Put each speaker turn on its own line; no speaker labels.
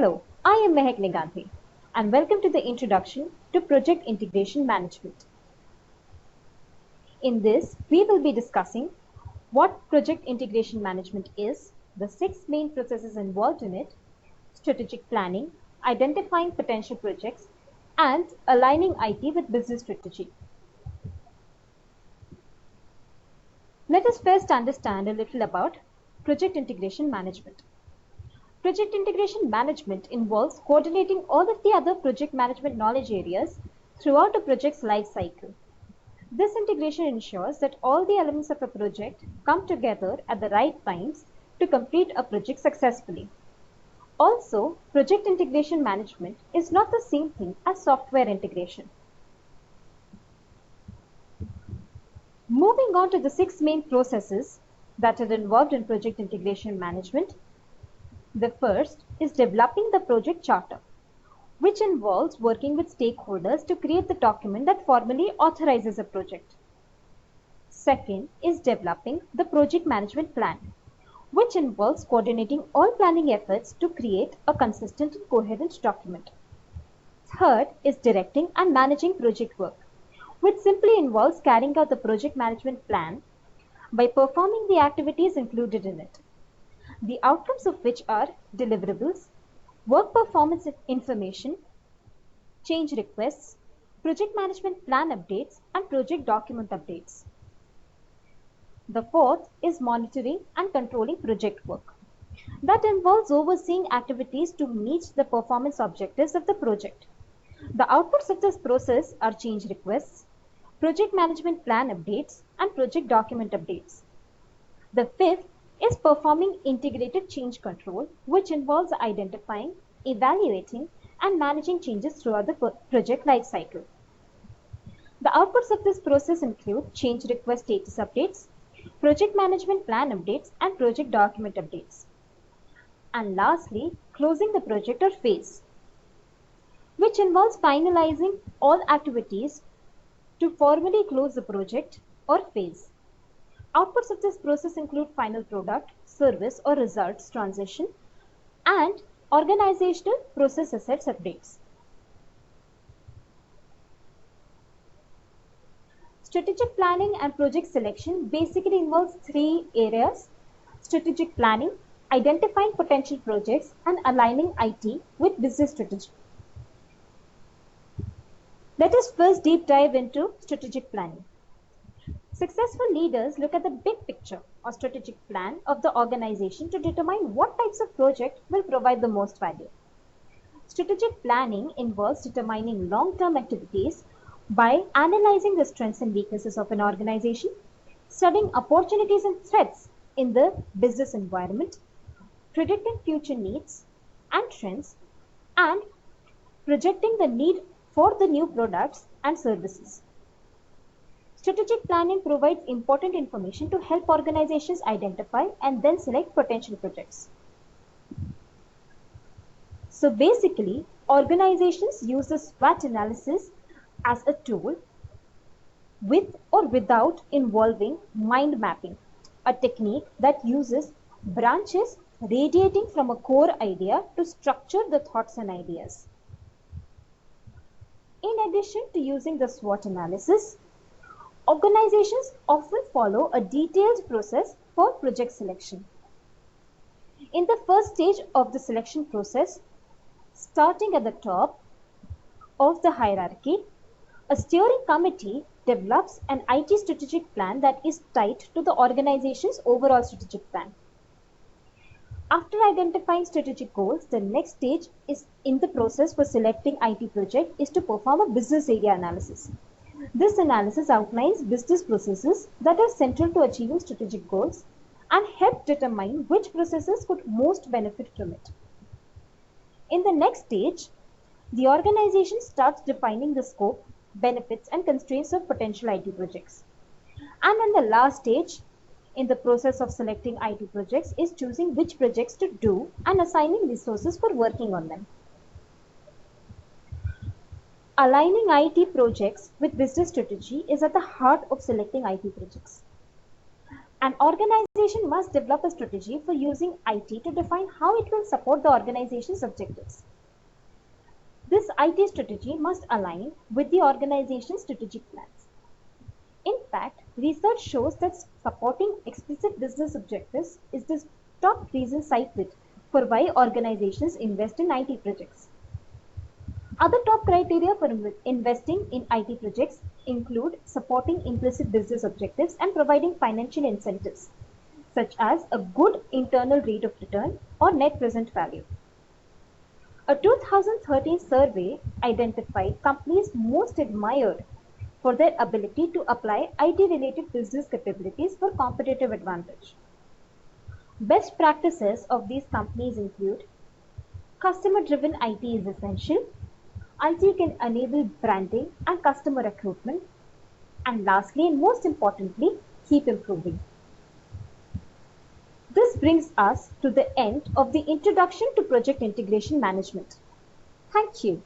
Hello, I am Mehak Nigandhi and welcome to the introduction to Project Integration Management. In this, we will be discussing what Project Integration Management is, the 6 main processes involved in it, strategic planning, identifying potential projects, and aligning IT with business strategy. Let us first understand a little about Project Integration Management. Project integration management involves coordinating all of the other project management knowledge areas throughout a project's life cycle. This integration ensures that all the elements of a project come together at the right times to complete a project successfully. Also, project integration management is not the same thing as software integration. Moving on to the 6 main processes that are involved in project integration management. The first is developing the project charter, which involves working with stakeholders to create the document that formally authorizes a project. Second is developing the project management plan, which involves coordinating all planning efforts to create a consistent and coherent document. Third is directing and managing project work, which simply involves carrying out the project management plan by performing the activities included in it, the outcomes of which are deliverables, work performance information, change requests, project management plan updates, and project document updates. The fourth is monitoring and controlling project work. That involves overseeing activities to meet the performance objectives of the project. The outputs of this process are change requests, project management plan updates, and project document updates. The fifth is performing integrated change control, which involves identifying, evaluating, and managing changes throughout the project lifecycle. The outputs of this process include change request status updates, project management plan updates, and project document updates. And lastly, closing the project or phase, which involves finalizing all activities to formally close the project or phase. Outputs of this process include final product, service, or results transition, and organizational process assets updates. Strategic planning and project selection basically involves 3 areas: strategic planning, identifying potential projects, and aligning IT with business strategy. Let us first deep dive into strategic planning. Successful leaders look at the big picture or strategic plan of the organization to determine what types of project will provide the most value. Strategic planning involves determining long-term activities by analyzing the strengths and weaknesses of an organization, studying opportunities and threats in the business environment, predicting future needs and trends, and projecting the need for the new products and services. Strategic planning provides important information to help organizations identify and then select potential projects. So basically, organizations use the SWOT analysis as a tool with or without involving mind mapping, a technique that uses branches radiating from a core idea to structure the thoughts and ideas. In addition to using the SWOT analysis, organizations often follow a detailed process for project selection. In the first stage of the selection process, starting at the top of the hierarchy, a steering committee develops an IT strategic plan that is tied to the organization's overall strategic plan. After identifying strategic goals, the next stage is in the process for selecting IT project is to perform a business area analysis. This analysis outlines business processes that are central to achieving strategic goals and help determine which processes could most benefit from it. In the next stage, the organization starts defining the scope, benefits, and constraints of potential IT projects. And in the last stage, in the process of selecting IT projects, is choosing which projects to do and assigning resources for working on them. Aligning IT projects with business strategy is at the heart of selecting IT projects. An organization must develop a strategy for using IT to define how it will support the organization's objectives. This IT strategy must align with the organization's strategic plans. In fact, research shows that supporting explicit business objectives is the top reason cited for why organizations invest in IT projects. Other top criteria for investing in IT projects include supporting implicit business objectives and providing financial incentives, such as a good internal rate of return or net present value. A 2013 survey identified companies most admired for their ability to apply IT-related business capabilities for competitive advantage. Best practices of these companies include customer-driven IT is essential. IT can enable branding and customer recruitment. And lastly, and most importantly, keep improving. This brings us to the end of the introduction to project integration management. Thank you.